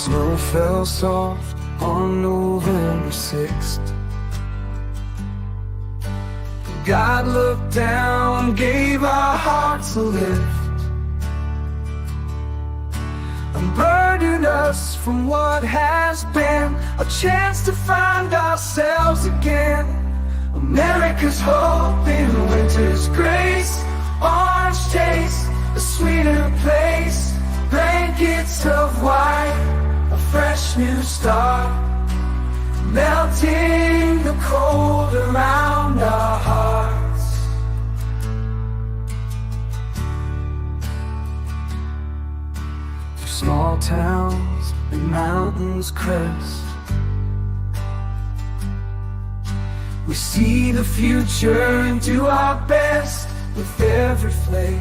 Snow fell soft on November 6th. God looked down, gave our hearts a lift, and burdened us from what has been, a chance to find ourselves again. America's hope in winter's grace, orange taste, a sweeter place, blankets of white, a fresh new start, melting the cold around our hearts. Through small towns and mountains crest, we see the future and do our best with every flake.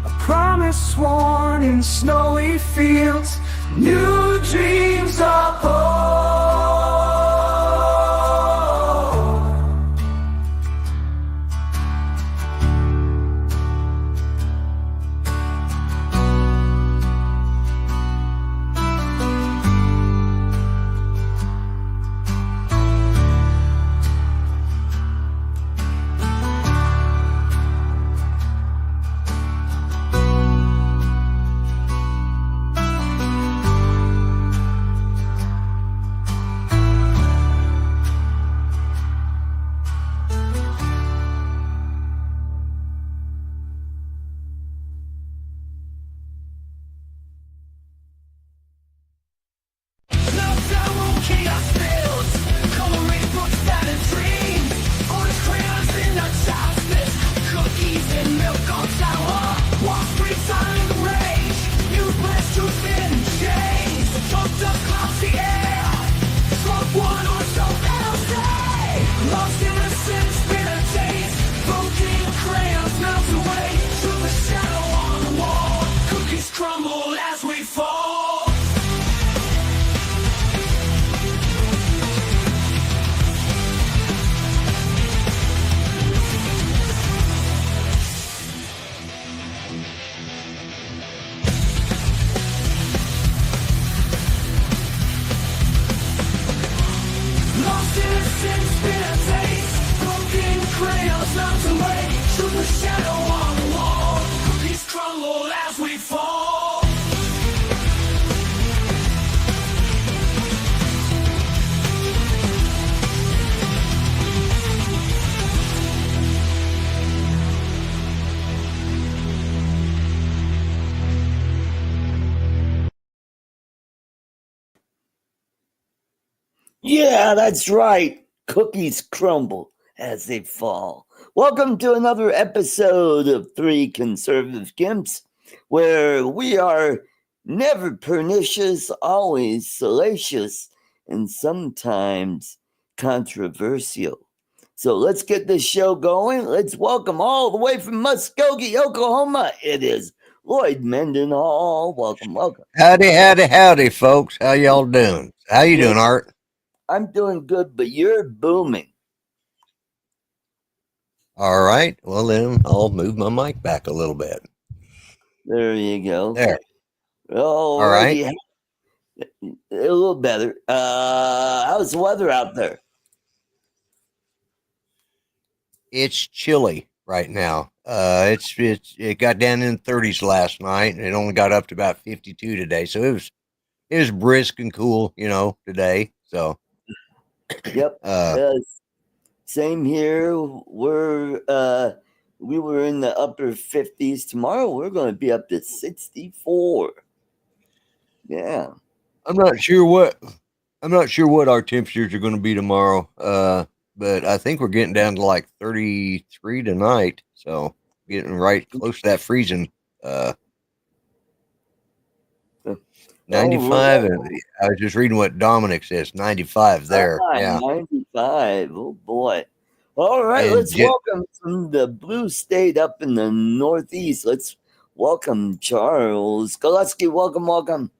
A promise sworn in snowy fields, new dreams of hope. Yeah, that's right. Cookies crumble as they fall. Welcome to another episode of Three Conservative Gimps, where we are never pernicious, always salacious, and sometimes controversial. So let's get this show going. Let's welcome all the way from Muskogee, Oklahoma. It is Lloyd Mendenhall. Welcome, welcome. Howdy, folks. How y'all doing? How you doing, Art? I'm doing good, but you're booming. All right. Well, then I'll move my mic back a little bit. There you go. There. All right. A little better. How's the weather out there? It's chilly right now. It got down in the 30s last night, and it only got up to about 52 today. So it was brisk and cool, today. So. Yep. Same here. We were in the upper 50s. Tomorrow we're going to be up to 64. Yeah. I'm not sure what our temperatures are going to be tomorrow. But I think we're getting down to like 33 tonight. So getting right close to that freezing. 95. And I was just reading what Dominic says. 95 there. Yeah. 95. Oh boy. All right. And let's welcome from the blue state up in the Northeast. Let's welcome Charles Gillespie. Welcome.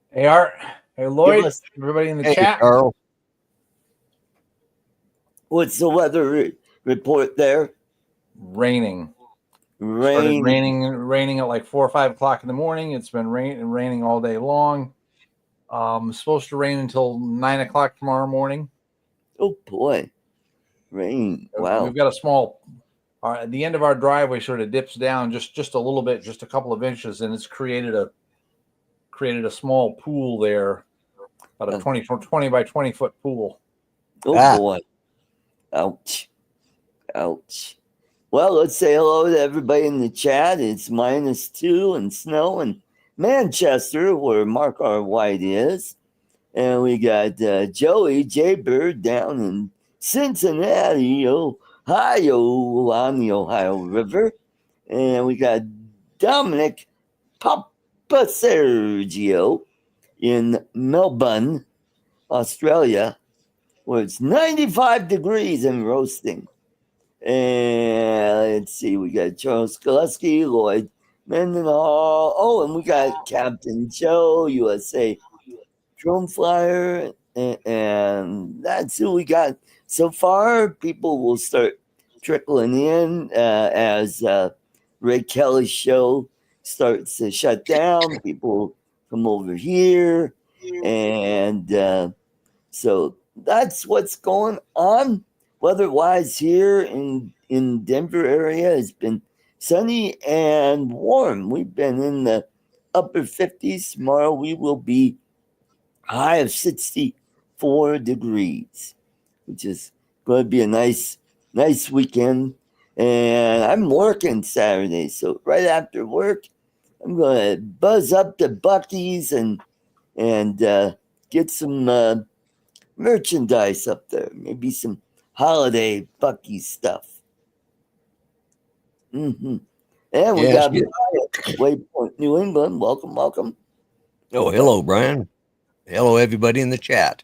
Hey, Art. Hey, Lloyd. Everybody in the chat. Charles. What's the weather report there? Raining. Started Rain. raining at like 4 or 5 o'clock in the morning. It's been raining all day long. Supposed to rain until 9 o'clock tomorrow morning. Oh boy, rain. Wow. We've got a small. At the end of our driveway sort of dips down just a little bit, just a couple of inches, and it's created a small pool there, about a 20 by 20 foot pool. Oh boy. Ouch. Ouch. Well, let's say hello to everybody in the chat. It's -2 and snow in Manchester, where Mark R. White is. And we got Joey J. Bird down in Cincinnati, Ohio, on the Ohio River. And we got Dominic Papa Sergio in Melbourne, Australia, where it's 95 degrees and roasting. And let's see, we got Charles Gillespie, Lloyd Mendenhall. Oh, and we got Captain Joe, USA Drone Flyer. And that's who we got so far. People will start trickling in as Ray Kelly's show starts to shut down. People come over here. And so that's what's going on. Weather-wise here in Denver area has been sunny and warm. We've been in the upper 50s. Tomorrow we will be high of 64 degrees, which is going to be a nice weekend. And I'm working Saturday, so right after work, I'm going to buzz up to Buc-ee's and get some merchandise up there. Maybe some holiday Buc-ee's stuff. And we got Brian, Waypoint, New England. Welcome. Oh, hello, Brian. Hello, everybody in the chat.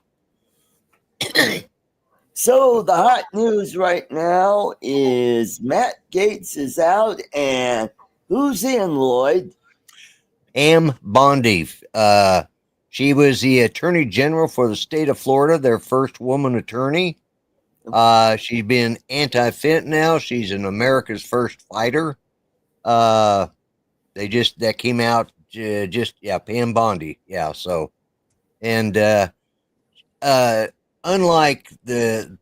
So the hot news right now is Matt Gaetz is out, and who's in, Lloyd? Pam Bondi. She was the Attorney General for the state of Florida, their first woman attorney. She's been anti-fentanyl. She's an America's first fighter. That came out Pam Bondi. Yeah. So, and unlike the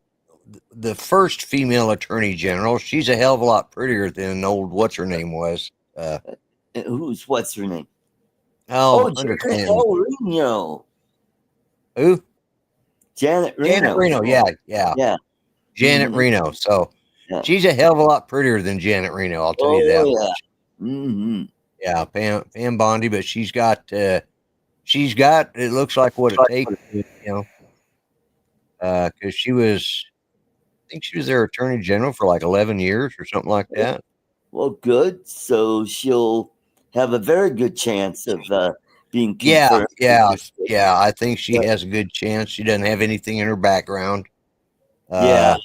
first female Attorney General, she's a hell of a lot prettier than old what's her name was. What's her name? Janet Reno. Who? Janet Reno. Janet Reno. Yeah. Janet Reno. So she's a hell of a lot prettier than Janet Reno. I'll tell you that. Yeah. Yeah, Pam Bondi, but she's got. It looks like what it takes. Because I think she was their Attorney General for like 11 years or something like that. Well, good. So she'll have a very good chance of being confirmed. Yeah. I think she has a good chance. She doesn't have anything in her background. That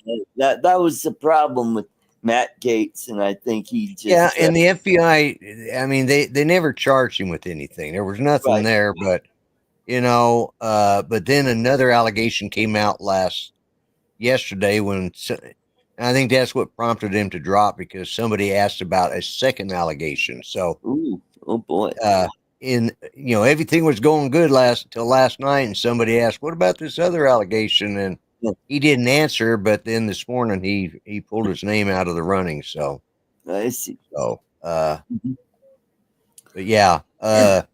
was the problem with Matt Gaetz, and I think he just and the FBI. I mean, they never charged him with anything. There was nothing there, but but then another allegation came out yesterday when. And I think that's what prompted him to drop, because somebody asked about a second allegation. So, oh boy, everything was going good till last night, and somebody asked, "What about this other allegation?" And he didn't answer. But then this morning, he pulled his name out of the running. So I see. So, but yeah, I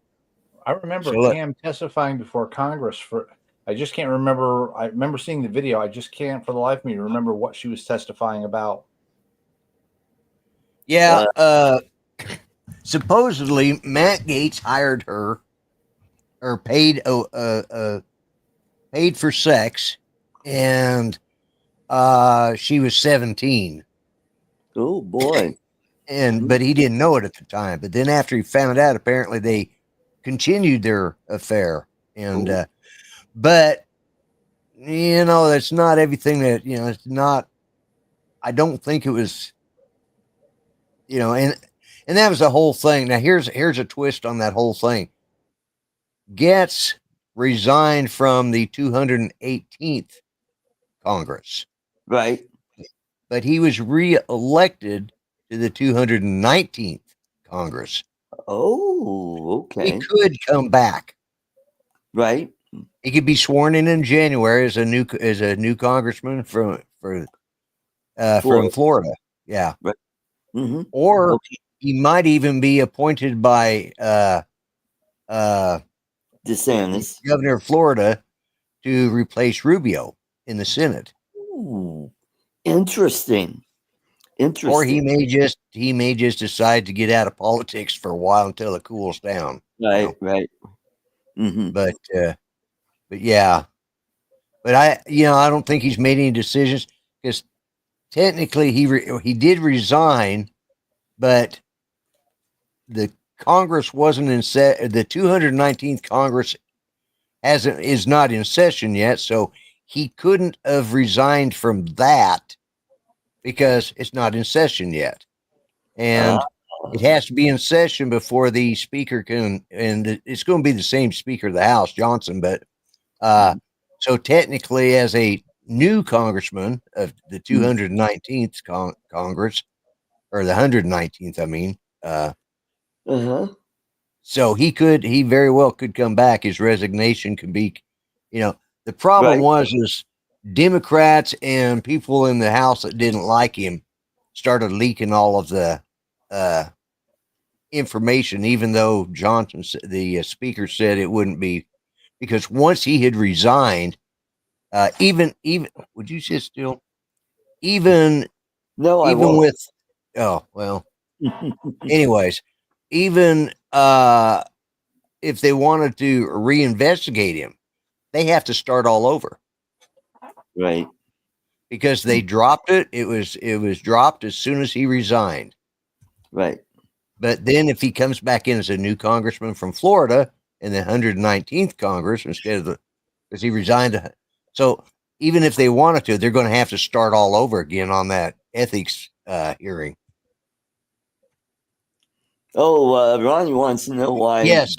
remember Pam testifying before Congress for. I just can't remember. I remember seeing the video. I just can't for the life of me remember what she was testifying about. Yeah. Supposedly Matt Gaetz hired her or paid for sex, and she was 17. Oh boy. But he didn't know it at the time. But then after he found out, apparently they continued their affair. And but that's not everything that it's not. I don't think it was. And that was the whole thing. Now here's a twist on that whole thing. Gaetz resigned from the 218th Congress, right? But he was re-elected to to the 219th Congress. Oh, He okay. could come back. Right. He could be sworn in January as a new congressman from Florida. Yeah. Right. Mm-hmm. Or Okay. he might even be appointed by DeSantis. governor of Florida to replace Rubio in the Senate. Ooh, interesting. Or he Interesting. may just decide to get out of politics for a while until it cools down. Right. Right. Mm-hmm. But yeah. But I don't think he's made any decisions because technically he did resign, but the Congress wasn't in the 219th Congress is not in session yet, so he couldn't have resigned from that because it's not in session yet. And it has to be in session before the speaker can, and it's going to be the same speaker of the House, Johnson, but so technically as a new congressman of the 219th Congress, or the 119th, I mean, so he very well could come back. His resignation could be, the problem is Democrats and people in the House that didn't like him started leaking all of the information, even though Johnson, the speaker, said it wouldn't be, because once he had resigned, even would you sit still? Even No, I even won't. with anyways, even if they wanted to reinvestigate him, they have to start all over. Right. Because they dropped it. It was dropped as soon as he resigned. Right. But then if he comes back in as a new congressman from Florida in the 119th Congress instead of because he resigned. So even if they wanted to, they're going to have to start all over again on that ethics hearing. Oh, Ronnie wants to know why Yes.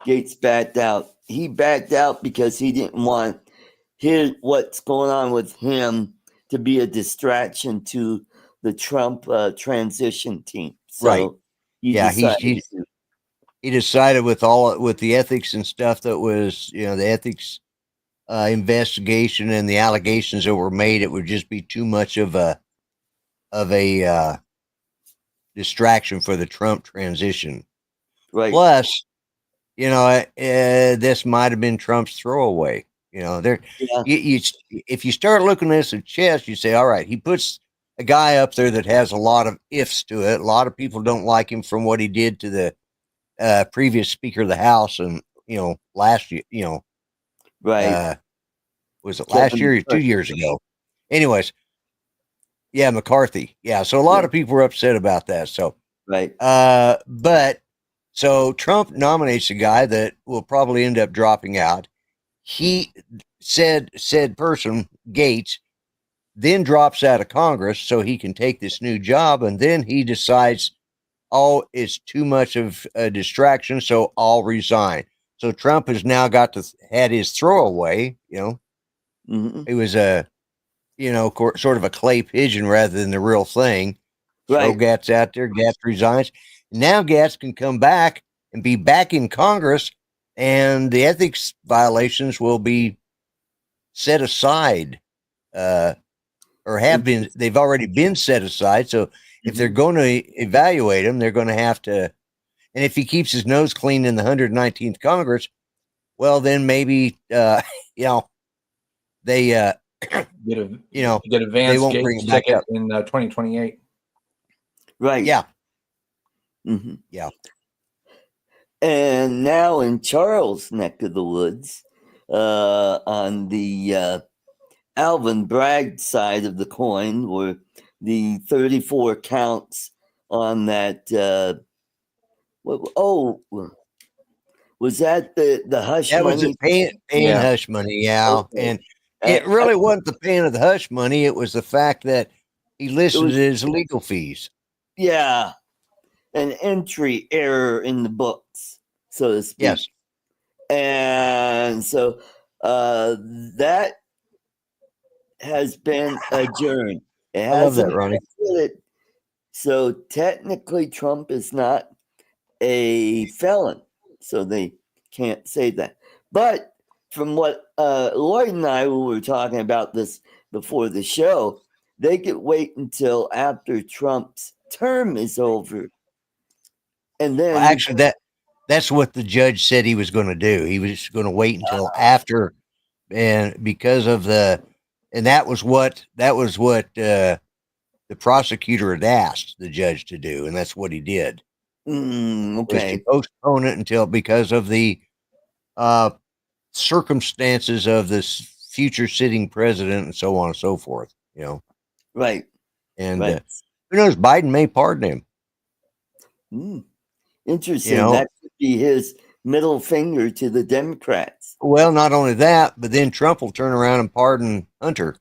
Gates backed out. He backed out because he didn't want what's going on with him to be a distraction to the Trump transition team. So right. he decided with the ethics and stuff that was, the ethics investigation and the allegations that were made, it would just be too much of a distraction for the Trump transition. Right. Plus, this might have been Trump's throwaway. If you start looking at this at chess, you say, all right, he puts a guy up there that has a lot of ifs to it. A lot of people don't like him from what he did to the previous Speaker of the House, and last year, right. Was it last year or 2 years ago? Anyways, yeah, McCarthy. Yeah, so a lot of people were upset about that. So right. But so Trump nominates a guy that will probably end up dropping out. He said person, Gates, then drops out of Congress so he can take this new job, and then he decides, oh, it's too much of a distraction, so I'll resign. So Trump has now had his throwaway. It was a sort of a clay pigeon rather than the real thing. Throw Gatz out there, Gatz resigns. Now Gatz can come back and be back in Congress, and the ethics violations will be set aside, or have been. They've already been set aside. So if they're going to evaluate him, they're going to have to. And if he keeps his nose clean in the 119th Congress, well, then maybe they get advanced Gates ticket in 2028. Right. Yeah. Mm-hmm. Yeah. And now in Charles' neck of the woods, on the Alvin Bragg side of the coin, were the 34 counts on that. Was that the hush money? That was it paying hush money, yeah. Okay. And it really wasn't the paying of the hush money. It was the fact that he listed it as legal fees. Yeah. An entry error in the books, so to speak. Yes. And so that has been adjourned. It I love that, hasn't Ronnie. So technically, Trump is not a felon, so they can't say that. But from what Lloyd and I were talking about this before the show, they could wait until after Trump's term is over, and then Well, actually, that's what the judge said he was going to do. He was going to wait until after, and because of and that was what the prosecutor had asked the judge to do, and that's what he did. Was to okay, postpone it until because of the uh, circumstances of this future sitting president and so on and so forth. right, And right. who knows? Biden may pardon him. Interesting. That could be his middle finger to the Democrats. Well, not only that, but then Trump will turn around and pardon Hunter.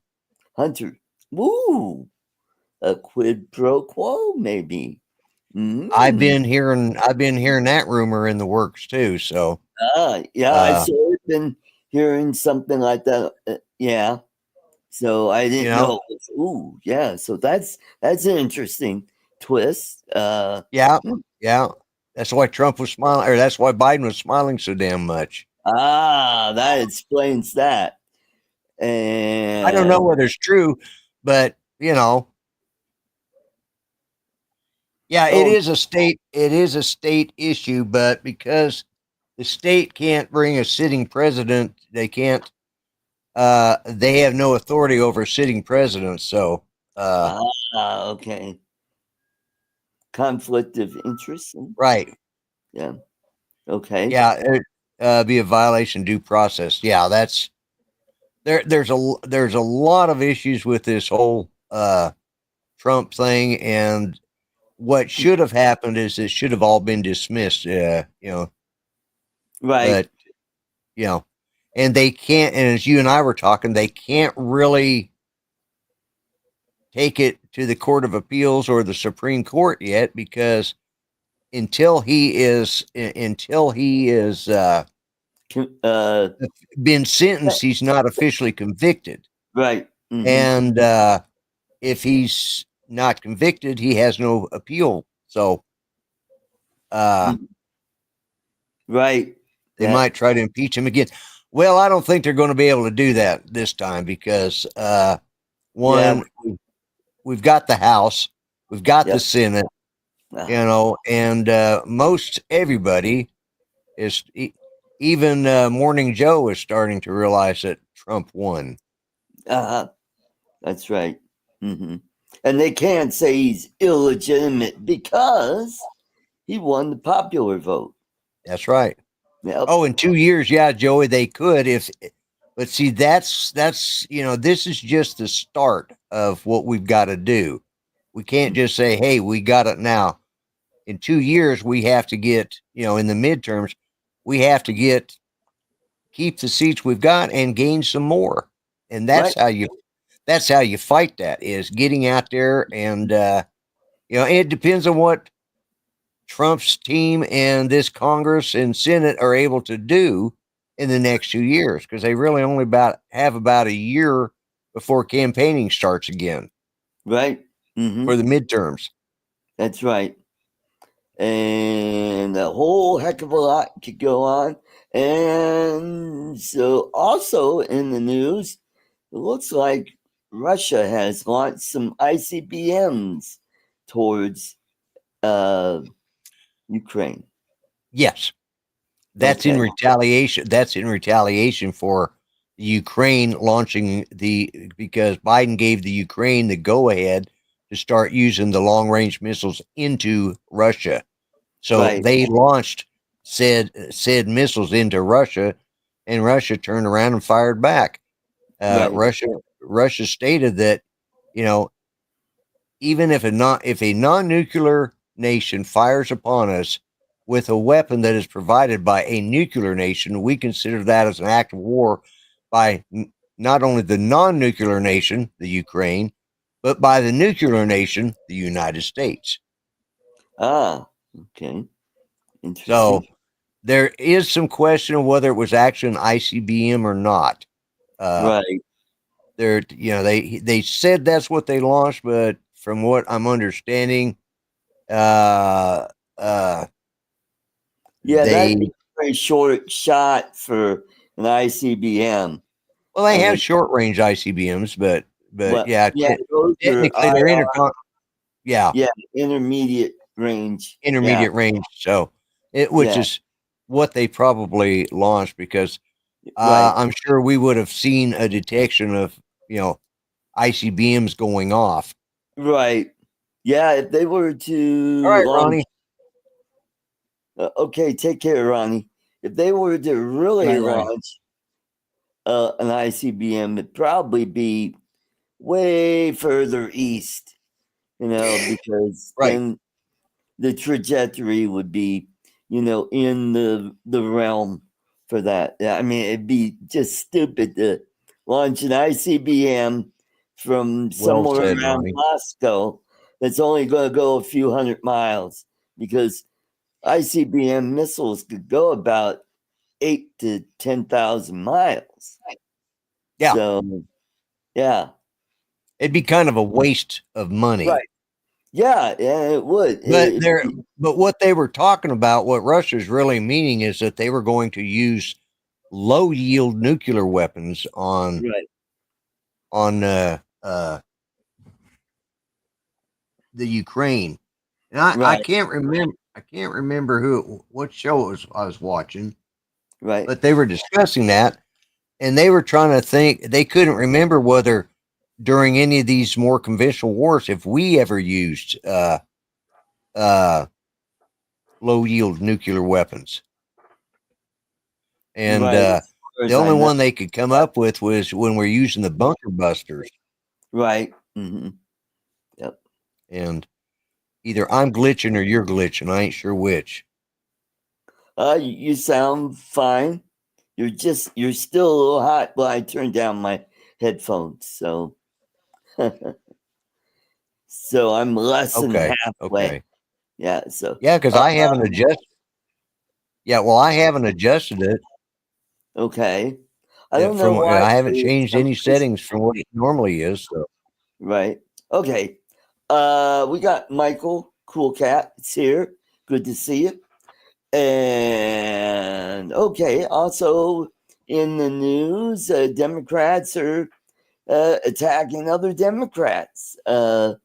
Hunter. Woo! A quid pro quo, maybe. I've been hearing that rumor in the works too. So yeah, I've sort of been hearing something like that. Yeah. So I didn't know. Ooh, yeah. So that's an interesting twist. Yeah. That's why Trump was smiling, or that's why Biden was smiling so damn much. That explains that. And I don't know whether it's true, but yeah, it is a state issue, but because the state can't bring a sitting president, they can't. They have no authority over sitting presidents. So, okay. Conflict of interest. Right. Yeah. Okay. Yeah, it'd be a violation of due process. Yeah, that's there's a lot of issues with this whole Trump thing, and what should have happened is it should have all been dismissed. Right. But and they can't. And as you and I were talking, they can't really take it to the Court of Appeals or the Supreme Court yet, because until he is been sentenced, he's not officially convicted. Right. Mm-hmm. And if he's not convicted, he has no appeal. So right. They might try to impeach him again. Well, I don't think they're going to be able to do that this time, because one, we've got the House, we've got the Senate, and most everybody is, even Morning Joe is starting to realize that Trump won. That's right. Mm-hmm. And they can't say he's illegitimate because he won the popular vote. That's right. Yep. Oh, in 2 years, Joey, they could but see, that's this is just the start of what we've got to do. We can't just say, hey, we got it now. In 2 years, we have to get, in the midterms, we have to keep the seats we've got and gain some more. And that's how you fight that, is getting out there. And, it depends on what Trump's team and this Congress and Senate are able to do in the next 2 years, because they really only have about a year before campaigning starts again. Right. Mm-hmm. For the midterms. That's right. And a whole heck of a lot could go on. And so also in the news, it looks like Russia has launched some ICBMs towards Ukraine. Yes. That's in retaliation. That's in retaliation for Ukraine launching because Biden gave the Ukraine the go-ahead to start using the long-range missiles into Russia. So they launched said missiles into Russia, and Russia turned around and fired back. Russia stated that, even if a non-nuclear nation fires upon us with a weapon that is provided by a nuclear nation, we consider that as an act of war by not only the non-nuclear nation, the Ukraine, but by the nuclear nation, the United States. Okay. Interesting. So there is some question of whether it was actually an ICBM or not. Right. they said that's what they launched, but from what I'm understanding, Yeah, they that's a very short shot for an ICBM. they I have mean, short range ICBMs, but well, yeah, yeah, those are technically they're yeah, yeah, intermediate range. Yeah, intermediate range. So which yeah, is what they probably launched, because right, I'm sure we would have seen a detection of ICBMs going off. right. Yeah, if they were All to right, launch, Ronnie. okay, take care, Ronnie. If they were to really Right. launch an ICBM, it'd probably be way further east, because Right. then the trajectory would be, in the realm for that. Yeah, I mean, it'd be just stupid to launch an ICBM from Well somewhere said, around Ronnie. Moscow that's only going to go a few hundred miles, because ICBM missiles could go about 8 to 10,000 miles. Yeah. So, yeah, It'd be kind of a waste of money. right. Yeah, it would. But what they were talking about, what Russia's really meaning, is that they were going to use low yield nuclear weapons on Right, the Ukraine. And I right, can't remember what show I was watching, right. but they were discussing that, and they were trying to think. They couldn't remember whether during any of these more conventional wars, if we ever used low yield nuclear weapons. And Right. As far the as I only know. one they could come up with was when we're using the bunker busters. Right. Mm-hmm. Yep. And either I'm glitching or you're glitching. I ain't sure which. You sound fine. You're still a little hot. Well, I turned down my headphones, so so I'm less than Okay. halfway. Okay. Yeah. So Yeah, because I haven't adjusted. Yeah, well, I haven't adjusted it. okay. I don't know From why I haven't there's changed some any settings from what it normally is. So right. Okay. We got Michael Cool Cat. It's here. Good to see you. And okay, also in the news, Democrats are attacking other Democrats. The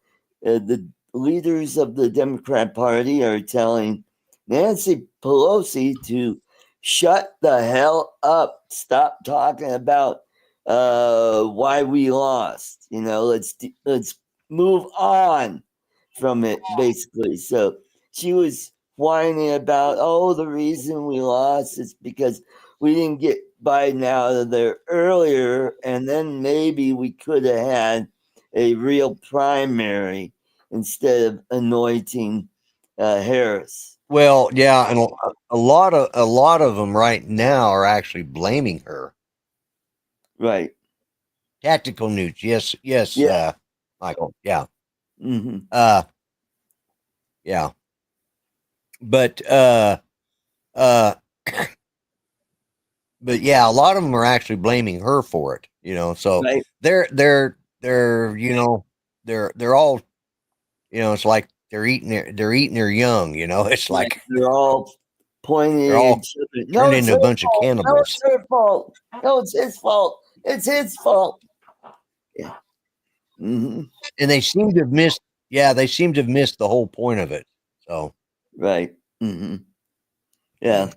leaders of the Democrat Party are telling Nancy Pelosi to shut the hell up. Stop talking about why we lost. Let's move on from it, basically. So she was whining about, the reason we lost is because we didn't get Biden out of there earlier, and then maybe we could have had a real primary instead of anointing Harris. well, yeah, and a lot of them right now are actually blaming her. Right. Tactical news, yes, Yeah. Michael, yeah, Mm-hmm. yeah, but uh, but yeah, a lot of them are actually blaming her for it. So Right. they're they're all it's like they're eating their young. It's Right. like They're all pointing they're at all each other. No, turned it's into a her bunch of fault. No, cannibals. it's her fault. No, it's his fault. It's his fault. Yeah. Mm-hmm. And they seem to have missed. Yeah, they seem to have missed the whole point of it. So Right. Mm-hmm. Yeah.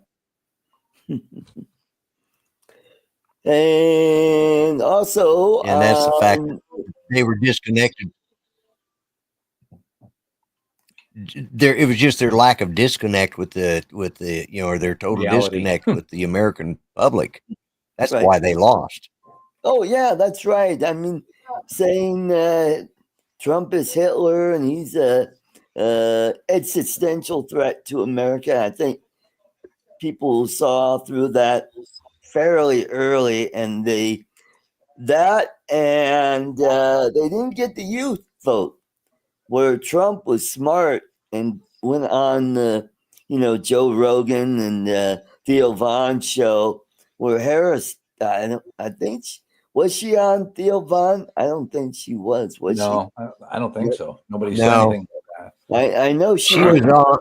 And also, and that's the fact that they were disconnected. It was just their lack of disconnect with the or their total Reality. disconnect with the American public. That's right. why they lost. Oh, yeah, that's right. I mean, saying Trump is Hitler and he's a existential threat to America. I think people saw through that fairly early, and they didn't get the youth vote. Where Trump was smart and went on the, Joe Rogan and Theo Von show, where Harris, I think, Was she on Theo Von? I don't think she was. Was No, I don't think so. Nobody said No. anything about that. she? I know She was on.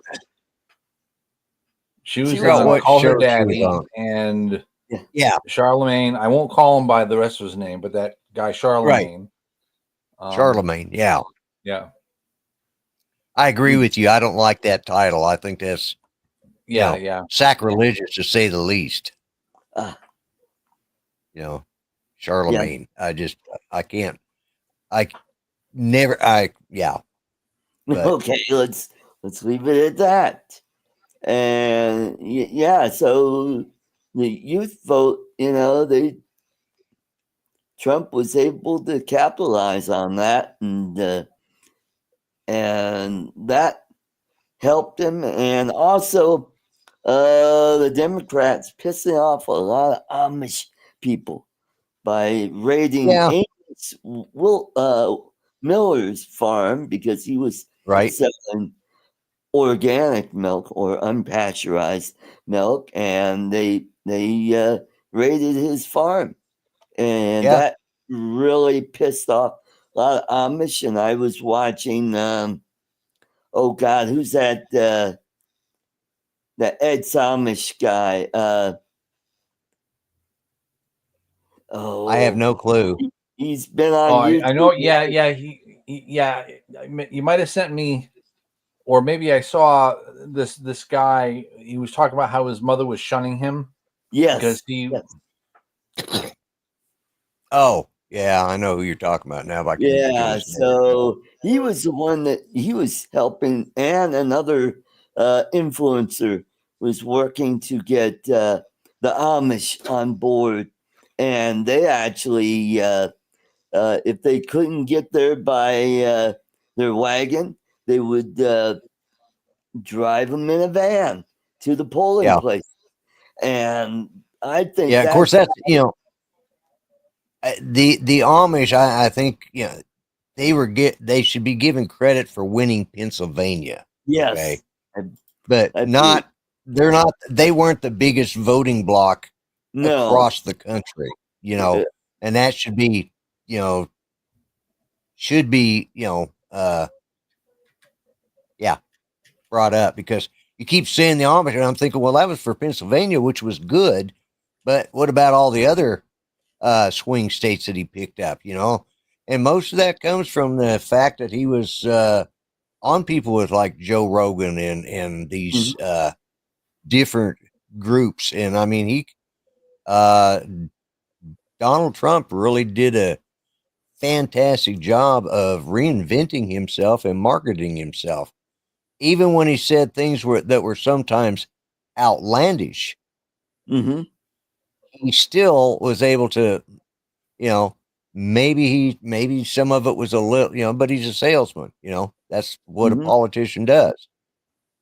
She was forgot on what Call Her show she was Daddy on. and Yeah, Charlemagne. I won't call him by the rest of his name, but that guy Charlemagne. Charlemagne. Yeah, Yeah. I agree with you. I don't like that title. I think that's Yeah, know, yeah. sacrilegious to say the least. Uh, You know, Charlemagne. I can't. Yeah. But okay, let's leave it at that. And yeah, so the youth vote, Trump was able to capitalize on that, and that helped him. And also, the Democrats pissing off a lot of Amish people by raiding Yeah. Amos Miller's farm because he was right. selling organic milk or unpasteurized milk, and they raided his farm, and Yeah. that really pissed off a lot of Amish. And I was watching, oh God, who's that? That Ed Amish guy. I have no clue. He's been on. Oh, YouTube. I know. Yeah, yeah. Yeah. You might have sent me, or maybe I saw this guy. He was talking about how his mother was shunning him. Yes. Because he. Yes. Oh, yeah, I know who you're talking about now. Yeah, so he was the one that he was helping, and another influencer was working to get the Amish on board, and they actually, if they couldn't get there by their wagon, they would drive them in a van to the polling place, and I think, of course, that's the Amish. I think they should be given credit for winning Pennsylvania. Yes, okay? But they're not. They weren't the biggest voting bloc across the country. And that should be brought up, because you keep saying the Amish, and I'm thinking, well, that was for Pennsylvania, which was good, but what about all the other swing states that he picked up? And most of that comes from the fact that he was on people with like Joe Rogan and these different groups. And I mean, Donald Trump really did a fantastic job of reinventing himself and marketing himself. Even when he said things that were sometimes outlandish, he still was able to, maybe some of it was a little, but he's a salesman, that's what a politician does.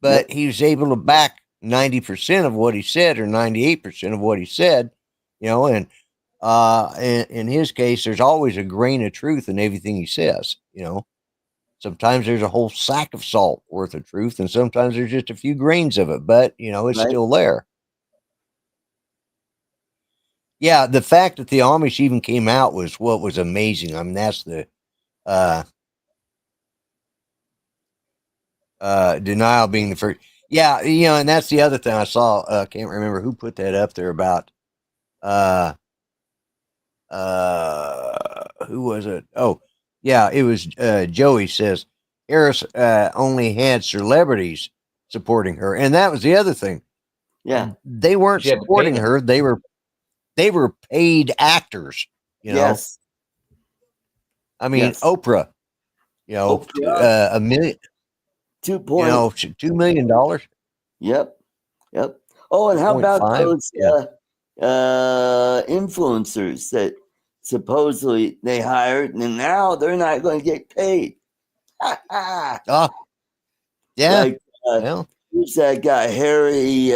But he was able to back 90% of what he said, or 98% of what he said, and in his case, there's always a grain of truth in everything he says. Sometimes there's a whole sack of salt worth of truth, and sometimes there's just a few grains of it, but it's still there. Yeah, the fact that the Amish even came out was what was amazing. I mean, that's the denial being the first. Yeah, and that's the other thing I saw. Can't remember who put that up there about. Who was it? Oh, yeah, it was Joey says Harris only had celebrities supporting her, and that was the other thing. Yeah, they weren't supporting her; they were paid actors. Yes. I mean, Oprah. Oprah. $1 million. $2 million. Yep. Oh, and how about those influencers that supposedly they hired, and now they're not going to get paid? Oh, yeah. Like, who's that guy, Harry?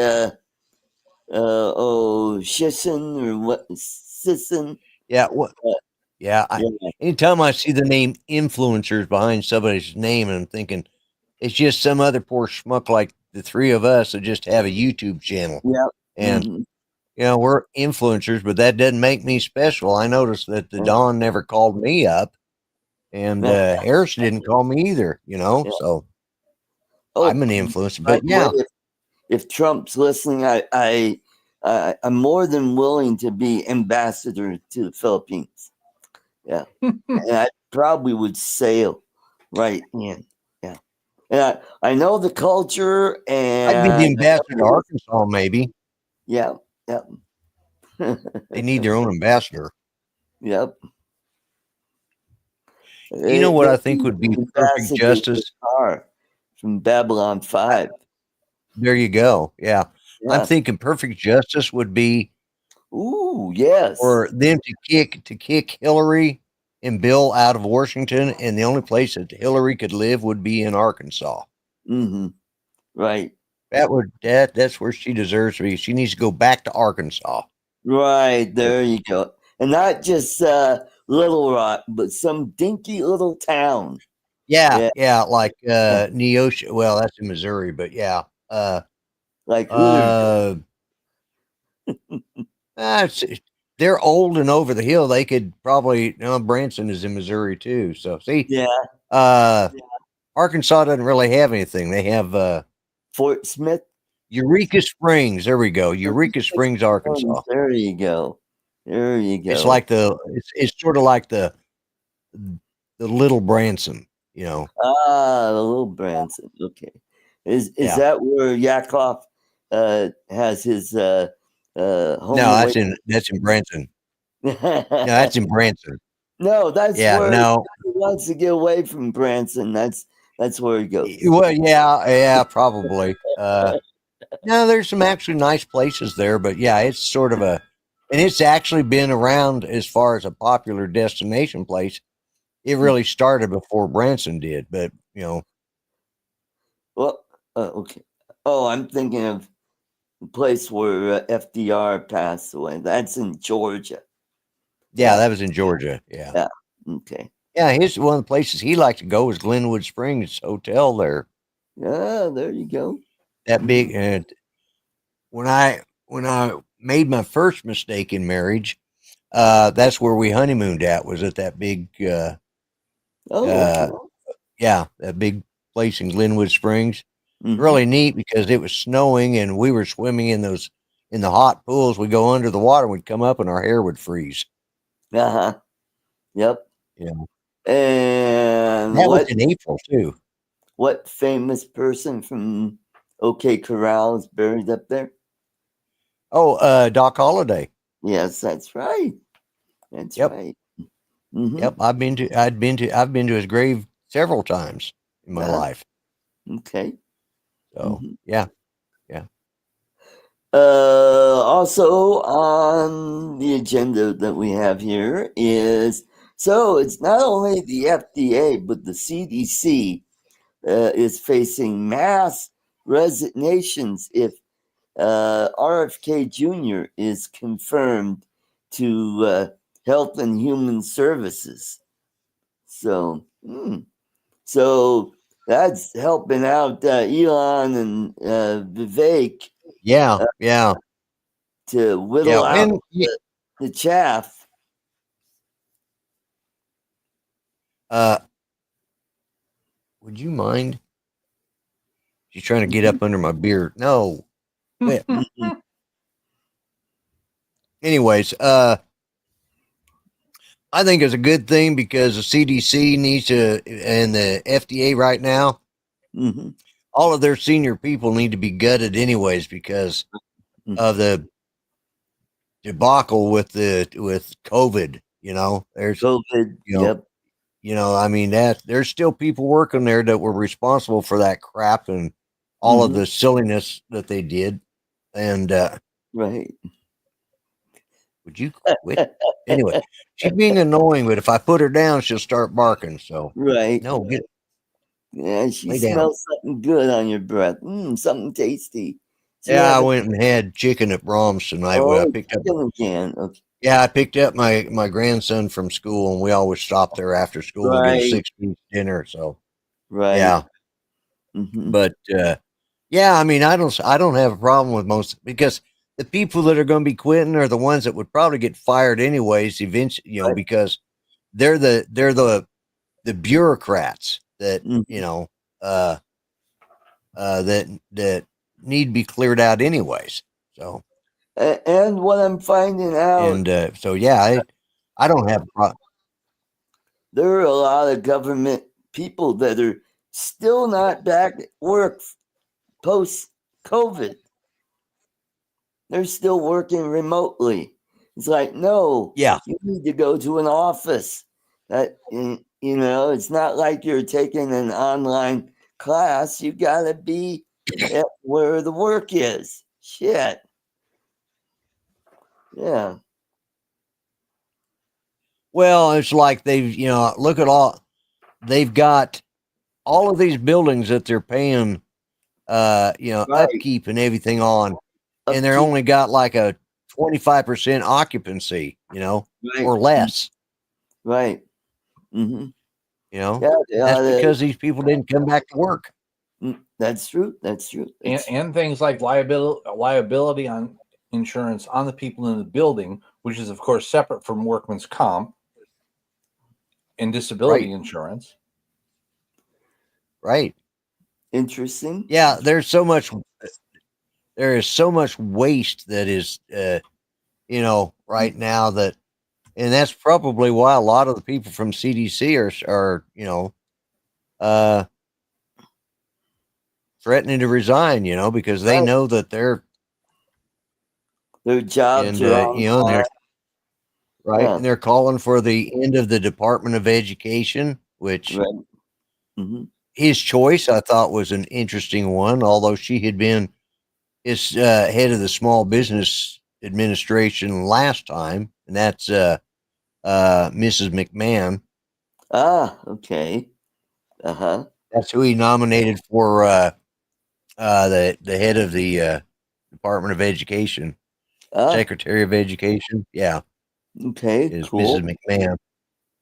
Sisson or what? Sisson? Yeah. What? Anytime I see the name influencers behind somebody's name, and I'm thinking it's just some other poor schmuck like the three of us that just have a YouTube channel. Yeah. And we're influencers, but that doesn't make me special. I noticed that the Yeah. Don never called me up, and Harris didn't call me either. Yeah. So Oh, I'm an influencer. by But the way, if Trump's listening, I'm more than willing to be ambassador to the Philippines. Yeah, and I probably would sail right in. Yeah, and I know the culture, and I'd be the ambassador to Arkansas, maybe. Yeah, yep. They need their own ambassador. Yep. You know what I think would be perfect justice? From Babylon 5. There you go. Yeah. Yeah. I'm thinking perfect justice would be Ooh, yes. for them to kick Hillary and Bill out of Washington, and the only place that Hillary could live would be in Arkansas. Mm-hmm. Right. That's where she deserves to be. She needs to go back to Arkansas. Right. There you go. And not just Little Rock, but some dinky little town. Yeah, like Neosho. Well, that's in Missouri, but yeah. Like they're old and over the hill. They could probably Branson is in Missouri too. So see, Arkansas doesn't really have anything. They have Fort Smith, Eureka Springs. There we go. Eureka Springs, Arkansas. There you go. There you go. It's like it's sort of like the little Branson, the little Branson. Okay. Is that where Yakov has his home? No, that's in Branson. No, that's in Branson. No, that's where he wants to get away from Branson. That's where he goes. Well, yeah, probably. No, there's some actually nice places there, but yeah, it's sort of and it's actually been around as far as a popular destination place. It really started before Branson did, but Well, okay. Oh, I'm thinking of the place where FDR passed away. That's in Georgia. Yeah, that was in Georgia. Yeah. Yeah. Okay. Yeah, here's one of the places he liked to go is Glenwood Springs Hotel there. Yeah, there you go. That big. And when I made my first mistake in marriage, that's where we honeymooned at. Was at that big. Okay. Yeah, that big place in Glenwood Springs. Mm-hmm. Really neat because it was snowing and we were swimming in the hot pools. We'd go under the water, we'd come up and our hair would freeze. Uh-huh. Yep. Yeah. And that was in April too. What famous person from OK Corral is buried up there? Oh, Doc Holliday. Yes, that's right. That's right. Mm-hmm. Yep, I've been to his grave several times in my life. Okay. So yeah. Also on the agenda that we have here is it's not only the FDA but the CDC is facing mass resignations if RFK Jr. is confirmed to Health and Human Services. So that's helping out Elon and Vivek. Yeah. To whittle out the chaff. Would you mind? She's trying to get up under my beard. No. Anyways, I think it's a good thing because the CDC needs to, and the FDA right now, all of their senior people need to be gutted anyways because of the debacle with COVID. There's COVID. Yep. I mean there's still people working there that were responsible for that crap and all of the silliness that they did. And right. Would you quit? Anyway, she's being annoying, but if I put her down, she'll start barking. So right. No, get. Yeah, she smells something good on your breath. Something tasty. I went and had chicken at Brahms tonight. I picked up again. Okay. Yeah, I picked up my grandson from school, and we always stop there after school and get a 6-piece dinner. So, yeah. But I mean, I don't have a problem with most because the people that are going to be quitting are the ones that would probably get fired anyways, eventually, Right. because they're the bureaucrats that, Mhm. that need to be cleared out anyways. So, And what I'm finding out, and so, yeah, I don't have a problem. there are a lot of government people that are still not back at work post COVID. They're still working remotely. It's like, no, Yeah. you need to go to an office. It's not like you're taking an online class. You got to be at where the work is. Shit. Yeah. Well, it's like look at they've got all of these buildings that they're paying, Right. upkeep and everything on, and they're Upkeep. only got like a 25% occupancy, Right. or less, Right. Mm-hmm. Yeah, that's because these people didn't come back to work. That's true. That's true. And things like liability on insurance on the people in the building, which is of course separate from workman's comp and disability Right. insurance. Right. Interesting. Yeah, there is so much waste that is, right now that, and that's probably why a lot of the people from CDC are threatening to resign, because they Right. know that their jobs and are on they're right, Yeah. and they're calling for the end of the Department of Education, which Right. Mm-hmm. his choice I thought was an interesting one, although she had been head of the Small Business Administration last time, and that's Mrs. McMahon. Ah, okay. Uh-huh. That's who he nominated for the head of the Department of Education, Ah, Secretary of Education. Yeah, okay, is cool. Mrs. McMahon.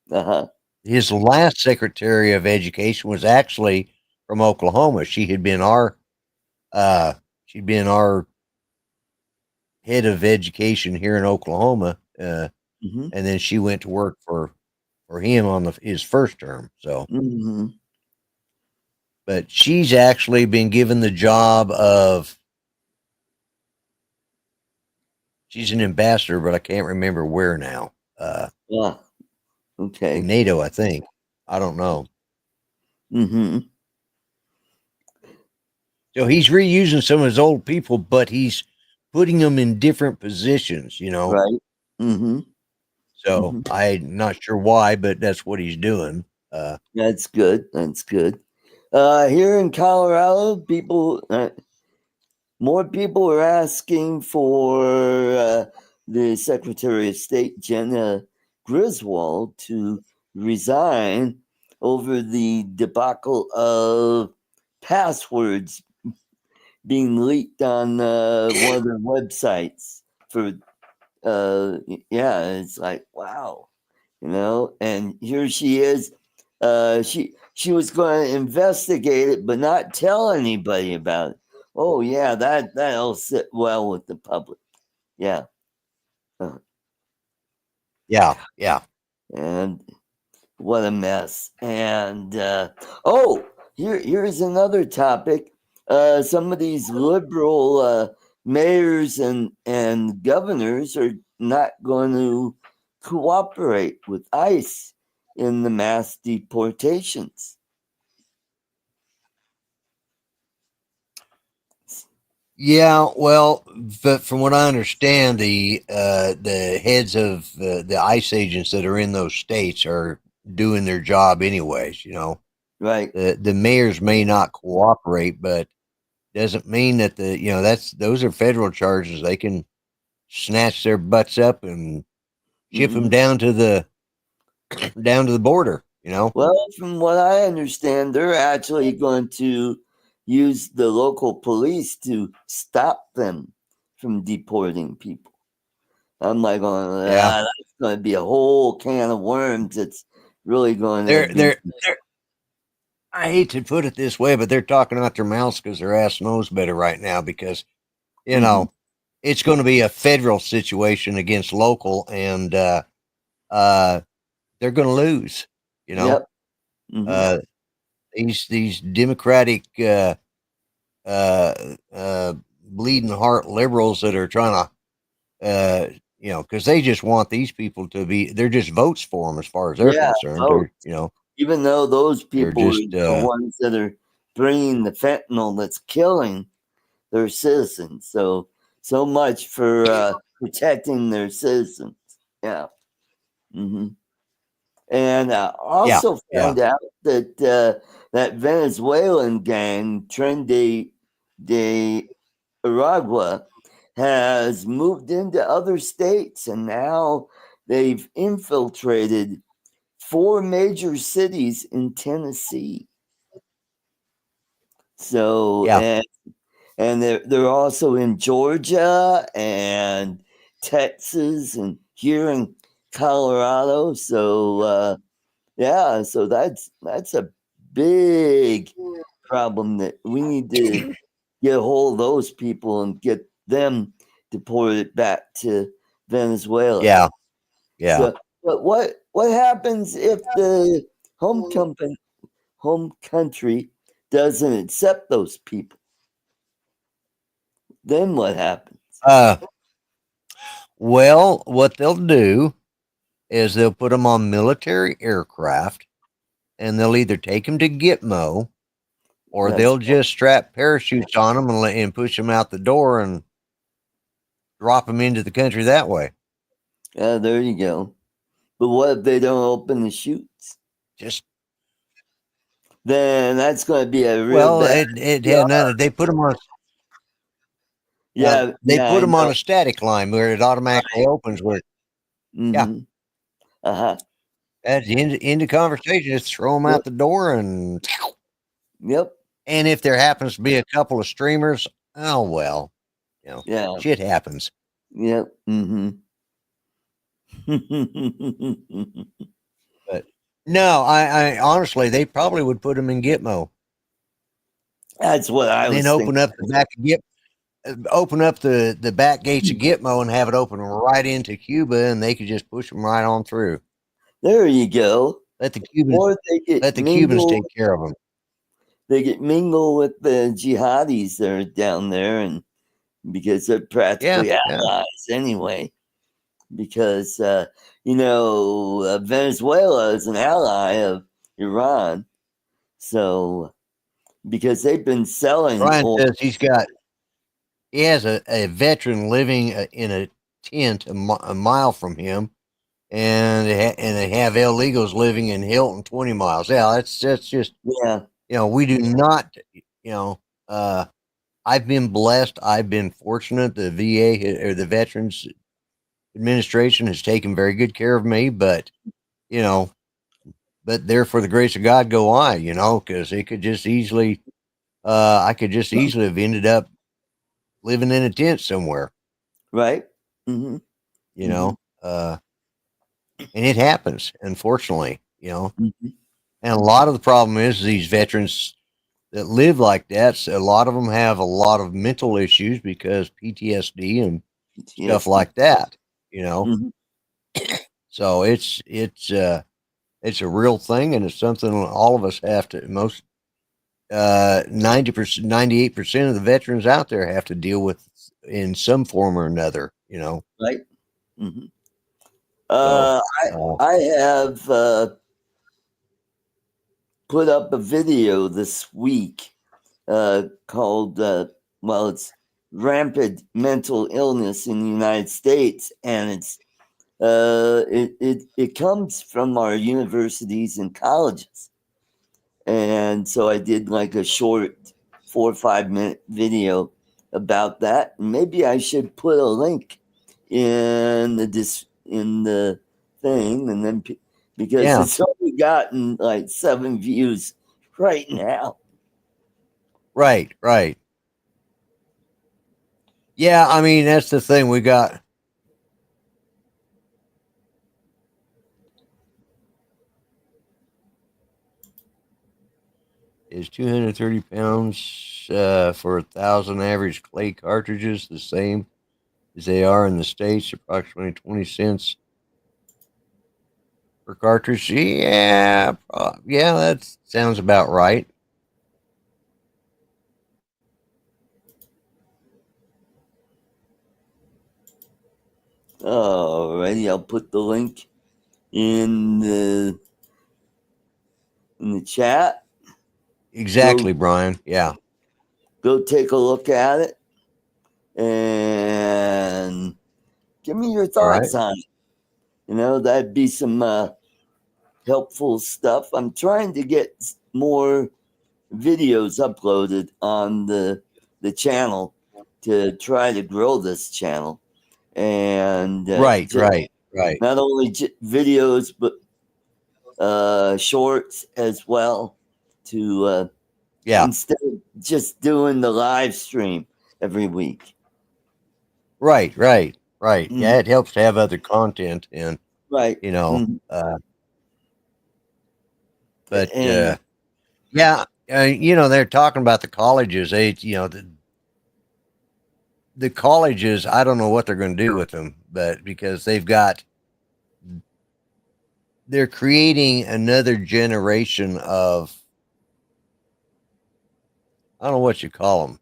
Uh-huh. His last Secretary of Education was actually from Oklahoma. She'd been our head of education here in Oklahoma, Mm-hmm. and then she went to work for him on his first term. So, Mm-hmm. but she's actually been given the job of. She's an ambassador, but I can't remember where now. Yeah. Okay. In NATO, I think. I don't know. Mm-hmm. So he's reusing some of his old people, but he's putting them in different positions, Right. Mm-hmm. So Mm-hmm. I'm not sure why, but that's what he's doing. That's good. That's good. Here in Colorado, more people are asking for the Secretary of State, Jenna Griswold, to resign over the debacle of passwords being leaked on one of their websites. It's like, wow, and here she is. She was going to investigate it, but not tell anybody about it. Oh yeah, that'll sit well with the public. Yeah. Yeah. And what a mess. And here's another topic. Some of these liberal mayors and governors are not going to cooperate with ICE in the mass deportations. Yeah, well, but from what I understand, the heads of the ICE agents that are in those states are doing their job anyways. Right. The mayors may not cooperate, but doesn't mean that those are federal charges. They can snatch their butts up and ship them down to the border. Well, from what I understand, they're actually going to use the local police to stop them from deporting people. I'm like, that's going to be a whole can of worms. It's really going to be. I hate to put it this way, but they're talking out their mouths because their ass knows better right now. Because it's going to be a federal situation against local, and they're going to lose. You know, Yep. Mm-hmm. these Democratic bleeding heart liberals that are trying to, because they just want these people to be, they're just votes for them as far as they're Yeah. concerned. Vote. They're, Even though those they're people are just, the ones that are bringing the fentanyl that's killing their citizens. So much for protecting their citizens. Yeah. Mm-hmm. And yeah, also yeah, found out that that Venezuelan gang, Tren de Aragua, has moved into other states, and now they've infiltrated 4 major cities in Tennessee. So, yeah, and they're also in Georgia and Texas and here in Colorado. So yeah, so that's a big problem that we need to get a hold of those people and get them deported back to Venezuela. yeah, yeah. So, but what happens if the home country doesn't accept those people? Then what happens? Well, what they'll do is they'll put them on military aircraft, and they'll either take them to Gitmo, or That's they'll just strap parachutes on them and push them out the door and drop them into the country that way. there you go. But what if they don't open the chutes? Just Then that's going to be a real bad. it had none. They put them on. Yeah, They yeah, put I them on know. a static line where it automatically opens. Where yeah, Mm-hmm. Uh-huh. at the end of conversation, just throw them out the door, and Yep. if there happens to be a couple of streamers, oh well, Yeah. shit happens. Yep. Mm-hmm. But no, I honestly, they probably would put them in Gitmo, That's what I and then was thinking. open up the back gates of Gitmo and have it open right into Cuba, and they could just push them right on through. There you go. Let the Cubans Or they get Cubans mingled. take care of them. They get mingled with the jihadis that are down there, and because they're Yeah, practically yeah, allies anyway. Because Venezuela is an ally of Iran, so because they've been selling Ryan oil. says he has a veteran living in a tent a mile from him, and they have illegals living in Hilton 20 miles. Yeah, that's just Yeah, we do not I've been blessed. I've been fortunate. The VA or the Veterans Administration has taken very good care of me, but there for the grace of God go I, because it could just easily I could just easily have ended up living in a tent somewhere, right. Mm-hmm. you know. And it happens, unfortunately, Mm-hmm. And a lot of the problem is these veterans that live like that, so a lot of them have a lot of mental issues because PTSD and stuff PTSD. like that, Mm-hmm. So it's a real thing, and it's something all of us have to 90%, 98% of the veterans out there have to deal with in some form or another, Right. Mm-hmm. So, I have put up a video this week called it's rampant mental illness in the United States, and it comes from our universities and colleges. And so I did like a short 4 or 5 minute video about that. Maybe I should put a link in the thing, and then because yeah, it's only gotten like 7 views right now. right. Yeah, I mean, that's the thing we got. Is 230 pounds for 1,000 average clay cartridges the same as they are in the States, approximately 20 cents per cartridge. Yeah, yeah, that sounds about right. Alrighty, I'll put the link in the chat. Exactly, Brian. Yeah. Go take a look at it and give me your All right. thoughts on it. You know, that'd be some helpful stuff. I'm trying to get more videos uploaded on the channel to try to grow this channel. And Right. not only videos, but shorts as well, to Yeah. instead of just doing the live stream every week. Right. Yeah, it helps to have other content, and Right. you know, but And yeah, you know, they're talking about the colleges. The colleges, I don't know what they're going to do with them, but because they're creating another generation of, I don't know what you call them.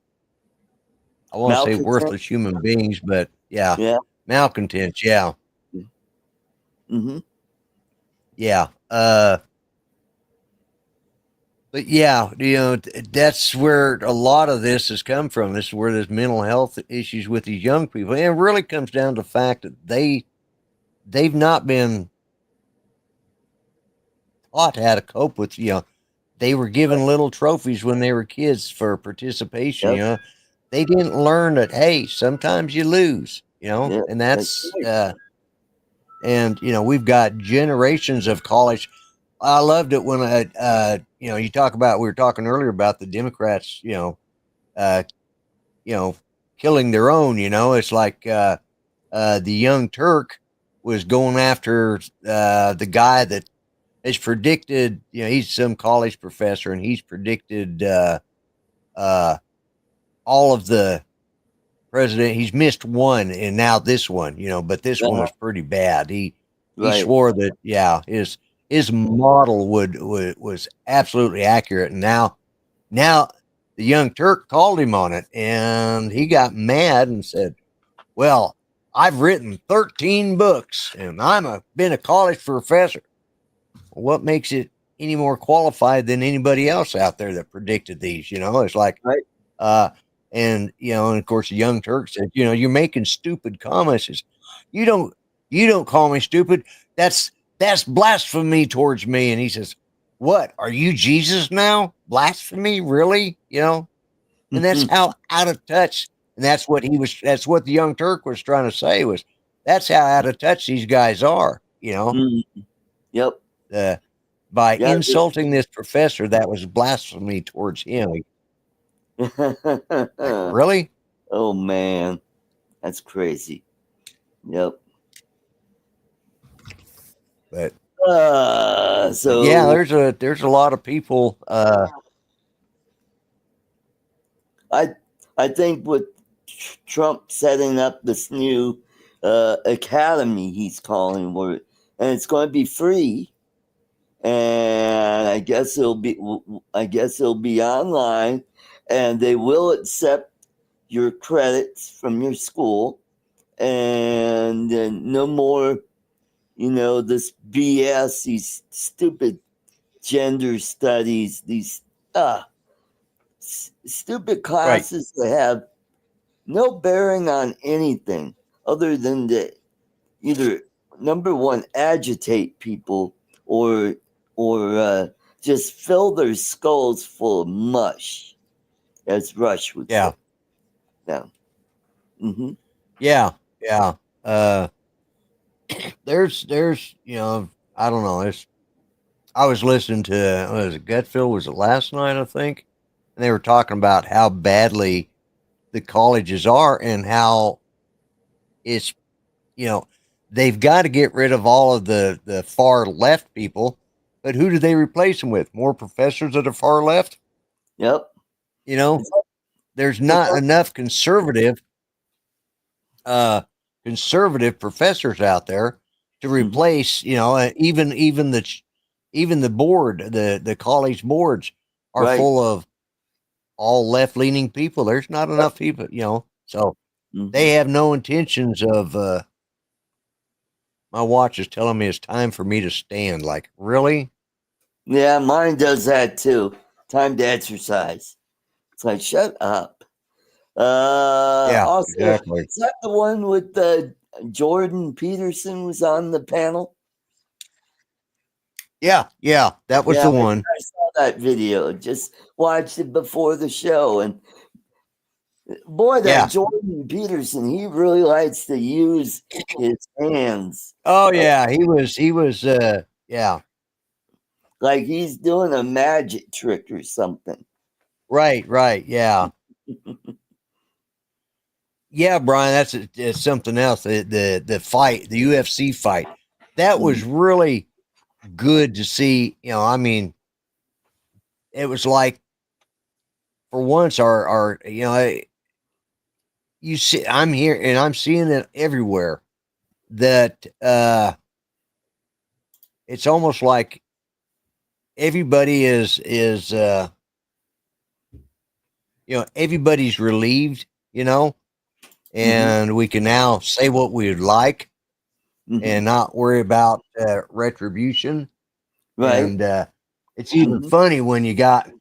I want to say malcontent. worthless human beings, but Yeah. malcontents. Yeah. Mm-hmm. Yeah. But yeah, you know, that's where a lot of this has come from. This is where there's mental health issues with these young people. And it really comes down to the fact that they've not been taught how to cope with, you know, they were given little trophies when they were kids for participation, Yep. you know. They didn't learn that, hey, sometimes you lose, you know, Yep. and that's and you know, we've got generations of college. I loved it when you know, you talk about, we were talking earlier about the Democrats, uh, killing their own, you know, it's like the Young Turk was going after the guy that is predicted, you know, he's some college professor and he's predicted all of the president. He's missed one and now this one, you know, but this one was pretty bad. He swore that, yeah, his model was absolutely accurate. And now the Young Turk called him on it and he got mad and said, well, I've written 13 books and been a college professor. What makes it any more qualified than anybody else out there that predicted these? You know, it's like, and you know, and of course, the Young Turk said, you know, you're making stupid comments. You don't call me stupid. That's blasphemy towards me. And he says, what, are you Jesus now? Blasphemy, really? You know, and that's how out of touch. And that's what the Young Turk was trying to say, was that's how out of touch these guys are, you know. Yep. By insulting this professor, that was blasphemy towards him. Like, really? Oh man, that's crazy. Yep. But so yeah, there's a lot of people. I think with Trump setting up this new academy, he's calling it, and it's going to be free, and I guess it'll be online, and they will accept your credits from your school, and no more, you know, this BS, these stupid gender studies, these stupid classes that have no bearing on anything other than to either, number one, agitate people or just fill their skulls full of mush, as Rush would say. Yeah. Mm-hmm. Yeah. There's you know, I don't know. I was listening to, was it Gutfield? Was it last night? I think, and they were talking about how badly the colleges are and how it's, you know, they've got to get rid of all of the far left people, but who do they replace them with? More professors that are far left? Yep. You know, there's not enough conservative conservative professors out there to replace, even the board, the college boards are Right. full of all left-leaning people. There's not enough people, so they have no intentions of, my watch is telling me it's time for me to stand. Like, really? Yeah, mine does that too. Time to exercise. It's like, shut up. Yeah, Also, exactly. is that the one with Jordan Peterson was on the panel? Yeah, that was the one. I saw that video. Just watched it before the show, and boy, that Jordan Peterson, he really likes to use his hands. Oh yeah, he was yeah. Like he's doing a magic trick or something. Right, yeah. Yeah, Brian, that's something else. The fight, the UFC fight, that was really good to see. I mean, it was like, for once, our you see, I'm here and I'm seeing it everywhere. That it's almost like everybody is everybody's relieved, and we can now say what we would like and not worry about retribution. Right. And it's even funny when you got,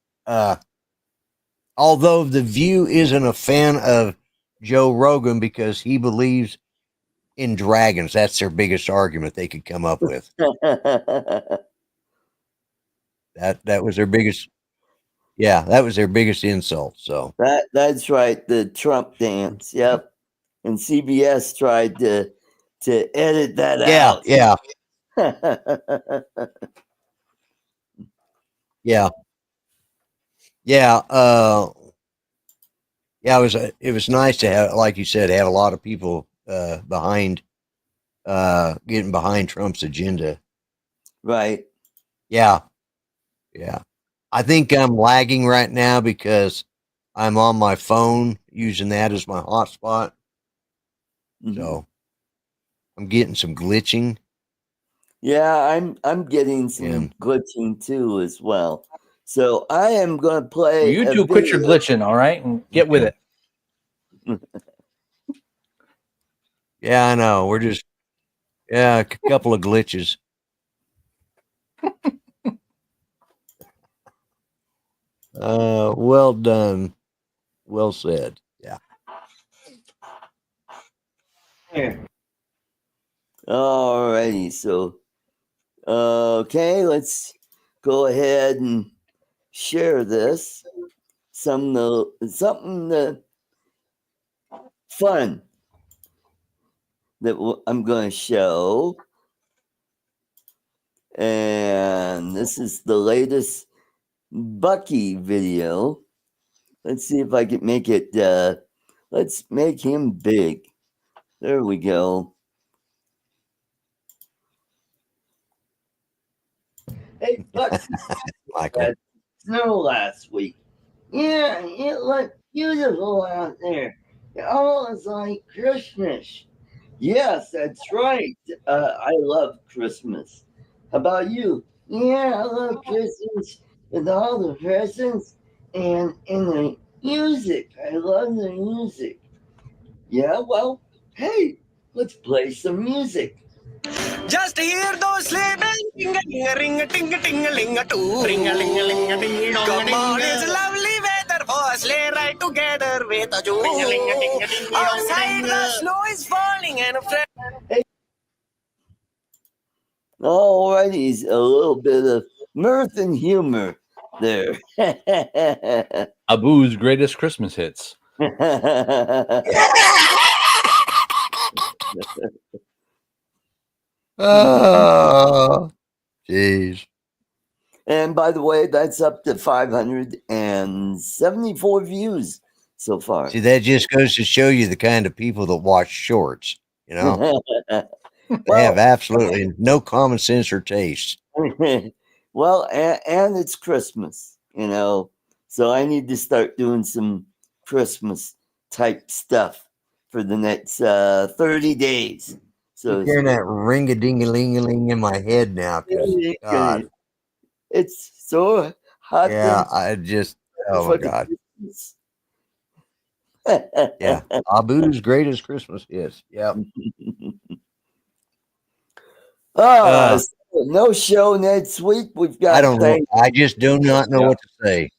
although The View isn't a fan of Joe Rogan because he believes in dragons. That's their biggest argument they could come up with. That was their biggest. Yeah, that was their biggest insult. So that's right. The Trump dance. Yep. And CBS tried to edit that out. Yeah. Yeah. It was nice to have, like you said, have a lot of people behind getting behind Trump's agenda. Right. Yeah. I think I'm lagging right now because I'm on my phone using that as my hotspot. So I'm getting some glitching. Yeah, I'm getting some glitching too as well. So I am going to play. You two quit your glitching, all right, and get with it. Yeah, I know. We're just a couple of glitches. Well done. Well said. Yeah. Alrighty, so okay, let's go ahead and share this. Something fun that I'm going to show, and this is the latest Bucky video. Let's see if I can make it. Let's make him big. There we go. Hey, Bucky. Michael. Snow last week. Yeah, it looked beautiful out there. It almost like Christmas. Yes, that's right. I love Christmas. How about you? Yeah, I love Christmas with all the presents and the music. I love the music. Yeah, well, hey, let's play some music. Just hear those sleigh bells ring a ring a ting a ting a ling a too. Ring a ling a ling a ding dong. Come on, it's lovely weather for a sleigh ride together with a Jew. Ring a ling a ding a ding dong. Outside the snow is falling and a friend. Hey. Alrighty, a little bit of mirth and humor there. Abu's greatest Christmas hits. Oh, jeez. And by the way, that's up to 574 views so far. See, that just goes to show you the kind of people that watch shorts. They have absolutely no common sense or taste. Well, and it's Christmas, so I need to start doing some Christmas type stuff for the next 30 days. So Keep hearing that ring-a-ding-a-ling-a-ling in my head now, because God, it's so hot. yeah, I just, oh my God, yeah, Abu's greatest Christmas hits. Yep. So no show next week. We've got I don't know. I just do not know what to say.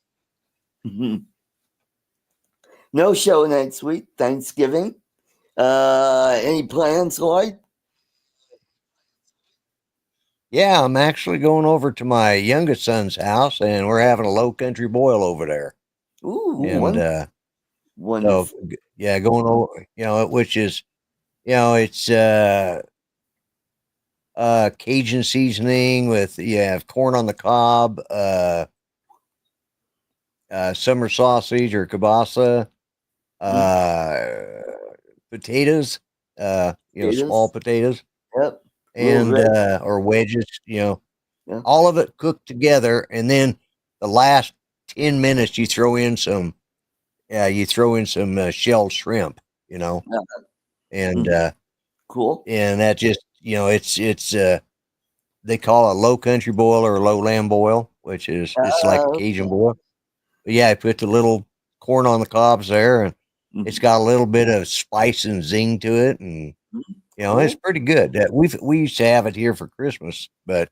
No show next week. Thanksgiving. Any plans, Lloyd? Yeah, I'm actually going over to my youngest son's house, and we're having a low country boil over there. Ooh, And wonderful. so yeah, going over, which is, it's Cajun seasoning with have corn on the cob, summer sausage or kielbasa, potatoes, small potatoes. Yep. And or wedges, Yeah. all of it cooked together, and then the last 10 minutes you throw in some shelled shrimp, and cool. And that just, it's they call it a low country boil or a lowland boil, which is it's like a Cajun boil. But yeah, I put the little corn on the cobs there, and it's got a little bit of spice and zing to it, and it's pretty good. We used to have it here for Christmas, but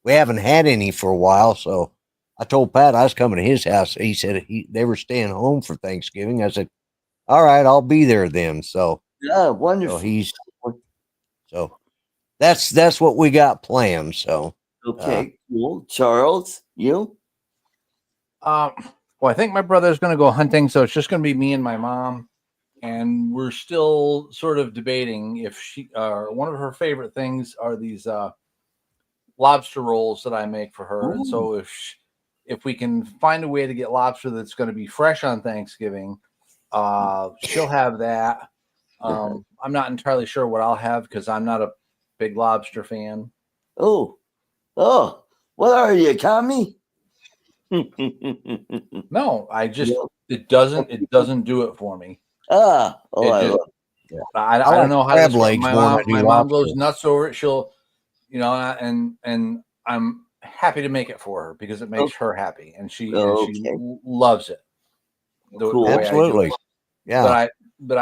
we haven't had any for a while. So I told Pat I was coming to his house. He said they were staying home for Thanksgiving. I said, all right, I'll be there then. So yeah, wonderful. So that's what we got planned. So okay, cool. Charles, you? Well, I think my brother's going to go hunting, so it's just going to be me and my mom. And we're still sort of debating if one of her favorite things are these lobster rolls that I make for her. Ooh. And so if we can find a way to get lobster that's going to be fresh on Thanksgiving, she'll have that. I'm not entirely sure what I'll have because I'm not a big lobster fan. Oh, what are you, commie? No, I just it doesn't do it for me. I don't know how to. My mom goes nuts over it. She'll, and I'm happy to make it for her because it makes her happy, and she loves it. Cool. Absolutely, yeah. But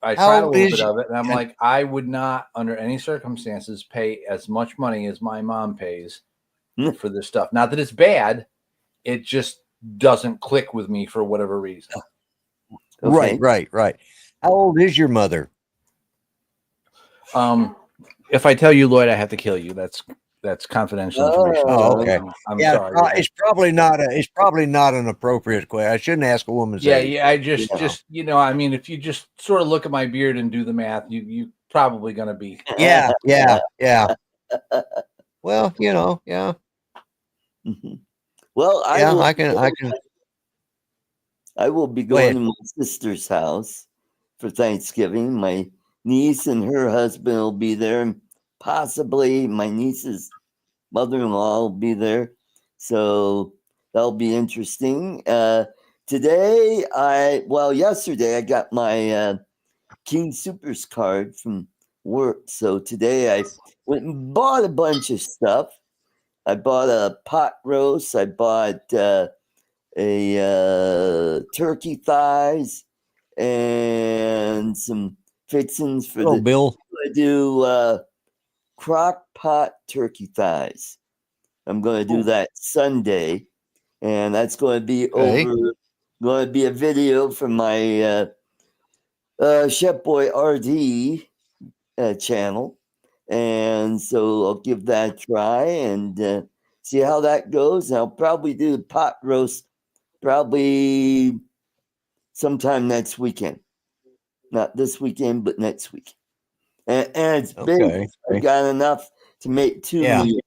I tried a little bit of it, and I'm like, I would not, under any circumstances, pay as much money as my mom pays for this stuff. Not that it's bad, it just doesn't click with me for whatever reason. Okay. Right. How old is your mother? If I tell you, Lloyd, I have to kill you. That's confidential information. Oh, okay. I'm sorry. It's probably not an appropriate question. I shouldn't ask a woman's age. Yeah. I just I mean, if you just sort of look at my beard and do the math, you probably gonna be. Yeah. Well, yeah. Mm-hmm. Well, I will be going to my sister's house for Thanksgiving. My niece and her husband will be there, and possibly my niece's mother-in-law will be there. So that'll be interesting. Yesterday I got my King Supers card from work. So today I went and bought a bunch of stuff. I bought a pot roast. I bought a turkey thighs and some fixings for Bill. I do crock pot turkey thighs. I'm going to do that Sunday, and that's going to be going to be a video from my Chef Boy RD channel, and so I'll give that a try and see how that goes. And I'll probably do the pot roast probably sometime next weekend. Not this weekend, but next week. And it's big. I've got enough to make 2 meals.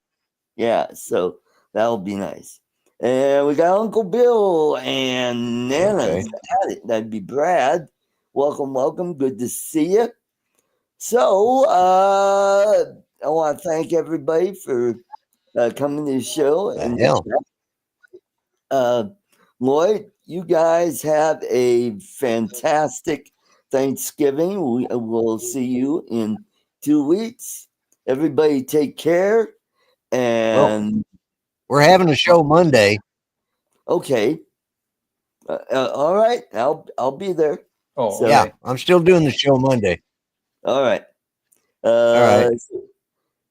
Yeah, so that'll be nice. And we got Uncle Bill and Nana at it. That'd be Brad. Welcome. Good to see you. So I want to thank everybody for coming to the show. And Lloyd, you guys have a fantastic Thanksgiving. We'll see you in 2 weeks. Everybody take care. And we're having a show Monday. okay. All right. I'll be there. Oh, So- Yeah, I'm still doing the show Monday. All right. right.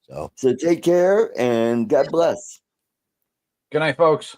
So So take care and God bless. good night, folks.